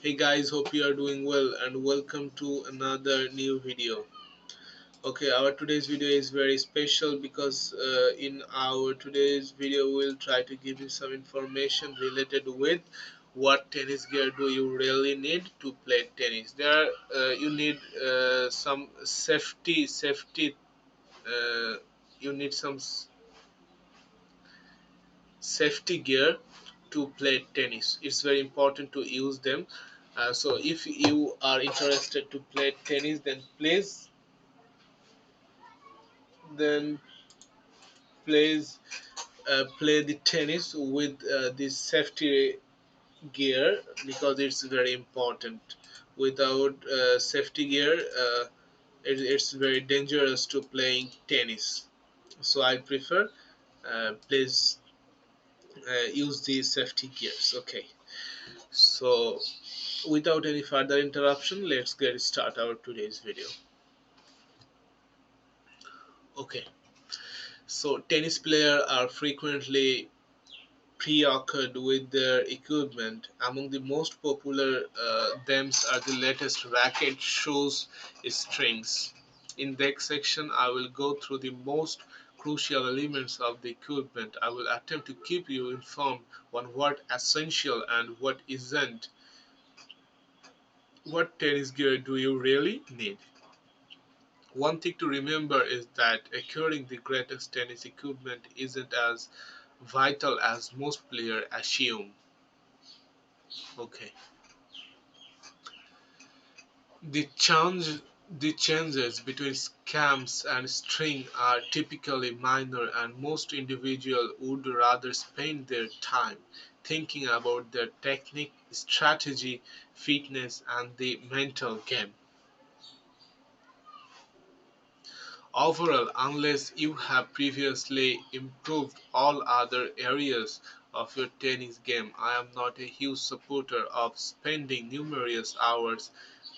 Hey guys, hope you are doing well and welcome to another new video. Okay, our today's video is very special because in our today's video we'll try to give you some information related with what tennis gear do you really need to play tennis. You need some safety uh, you need some safety gear to play tennis. It's very important to use them. So if you are interested to play tennis, then please play the tennis with this safety gear because it's very important. Without safety gear, it's very dangerous to playing tennis. So I prefer please use these safety gears. Okay. So without any further interruption, let's get start our today's video. Okay, so tennis players are frequently preoccupied with their equipment. Among the most popular themes are the latest racket, shoes, strings. In this section, I will go through the most crucial elements of the equipment. I will attempt to keep you informed on what essential and what isn't. What tennis gear do you really need? One thing to remember is that acquiring the greatest tennis equipment isn't as vital as most players assume. Okay. The change the changes between scams and string are typically minor and most individuals would rather spend their time thinking about their technique, strategy, fitness and the mental game. Overall, unless you have previously improved all other areas of your tennis game, I am not a huge supporter of spending numerous hours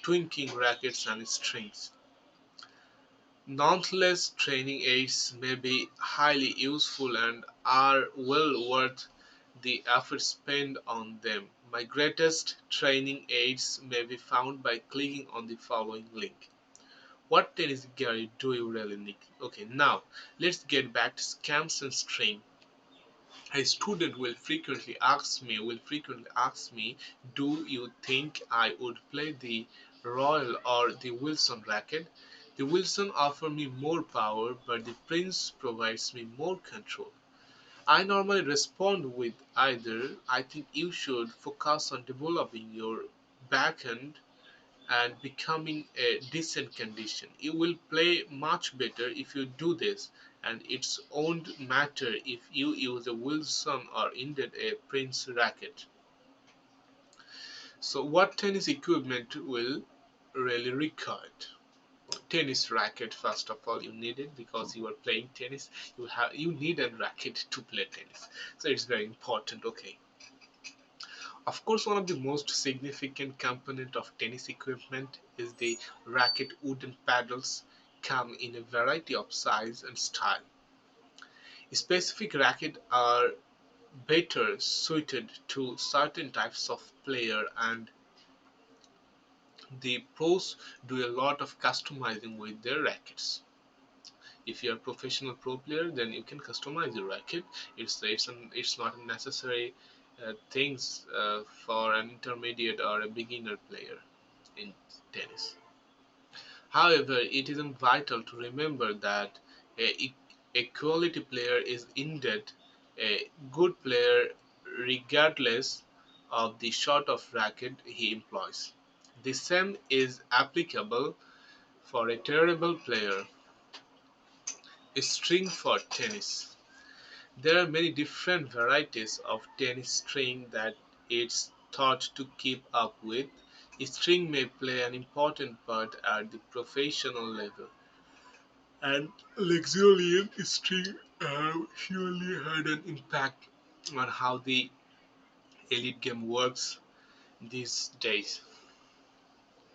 tweaking rackets and strings. Nonetheless, training aids may be highly useful and are well worth the effort spent on them. My greatest training aids may be found by clicking on the following link. What tennis gear do you really need? Okay, now let's get back to scams and string. A student will frequently ask me, do you think I would play the Royal or the Wilson racket? The Wilson offers me more power, but the Prince provides me more control. I normally respond with either. I think you should focus on developing your backhand and becoming a decent condition. You will play much better if you do this, and it won't matter if you use a Wilson or indeed a Prince racket. So, what tennis equipment will really require? Tennis racket, first of all, you need it because you are playing tennis. You need a racket to play tennis, so it's very important. Okay. Of course, one of the most significant component of tennis equipment is the racket. Wooden paddles come in a variety of size and style. Specific rackets are better suited to certain types of player and the pros do a lot of customizing with their rackets. If you're a professional pro player, then you can customize your racket. It's not a necessary things for an intermediate or a beginner player in tennis. However, it is vital to remember that a quality player is indeed a good player regardless of the sort of racket he employs. The same is applicable for a terrible player. A string for tennis. There are many different varieties of tennis string that it's thought to keep up with. String may play an important part at the professional level, and luxuriant string have surely had an impact on how the elite game works these days.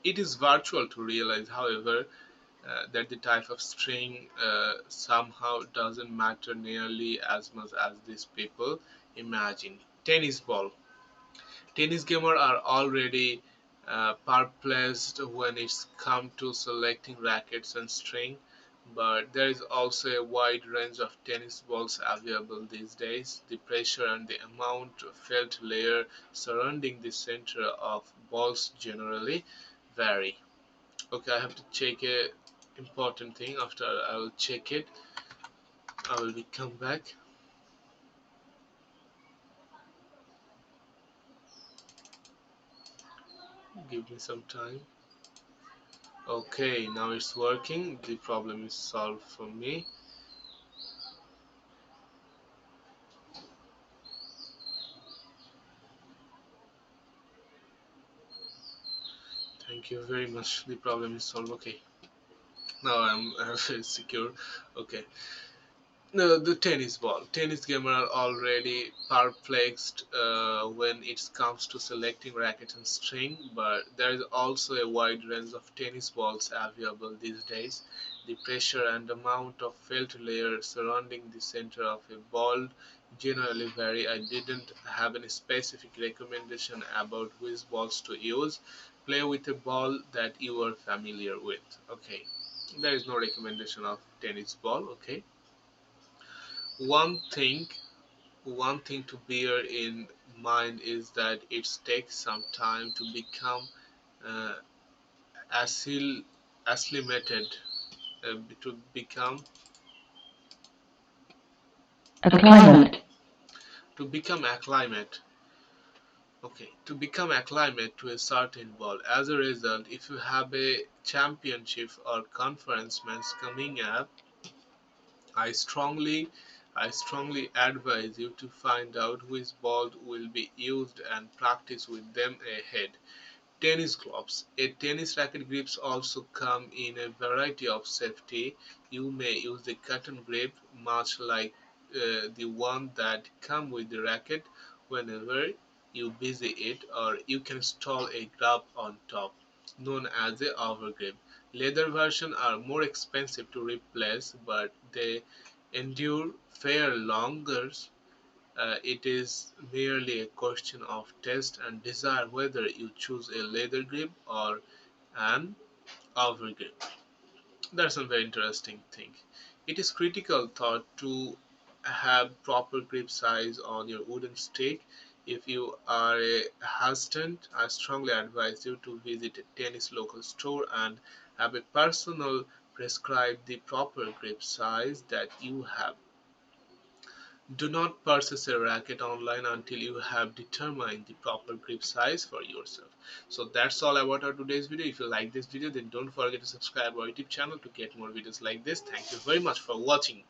It is virtual to realize, however, that the type of string somehow doesn't matter nearly as much as these people imagine. Tennis ball. Tennis gamers are already perplexed when it's come to selecting rackets and string, but there is also a wide range of tennis balls available these days. The pressure and the amount of felt layer surrounding the center of balls generally vary. Okay, I have to check a important thing. After I will check it, I will be come back. Give me some time. Okay, now it's working. The problem is solved for me. Thank you very much. The problem is solved. Okay, now I'm very secure. Okay. No, the tennis ball. Tennis gamers are already perplexed when it comes to selecting racket and string, but there is also a wide range of tennis balls available these days. The pressure and amount of felt layer surrounding the center of a ball generally vary. I didn't have any specific recommendation about which balls to use. Play with a ball that you are familiar with. Okay, there is no recommendation of tennis ball. Okay, one thing one thing to bear in mind is that it takes some time to become uh, accil- acclimated to become A climate. acclimate. Okay, to become acclimate to a certain ball. As a result, if you have a championship or conference match coming up, I strongly advise you to find out which ball will be used and practice with them ahead. Tennis gloves. A tennis racket grips also come in a variety of safety. You may use a cotton grip, much like the one that come with the racket whenever you busy it, or you can install a grab on top, known as a overgrip. Leather versions are more expensive to replace, but they endure far longer. It is merely a question of taste and desire whether you choose a leather grip or an outer grip. That's a very interesting thing. It is critical thought to have proper grip size on your wooden stick. If you are a hesitant, I strongly advise you to visit a tennis local store and have a personal prescribe the proper grip size that you have. Do not purchase a racket online until you have determined the proper grip size for yourself. So that's all about our today's video. If you like this video, then don't forget to subscribe our YouTube channel to get more videos like this. Thank you very much for watching.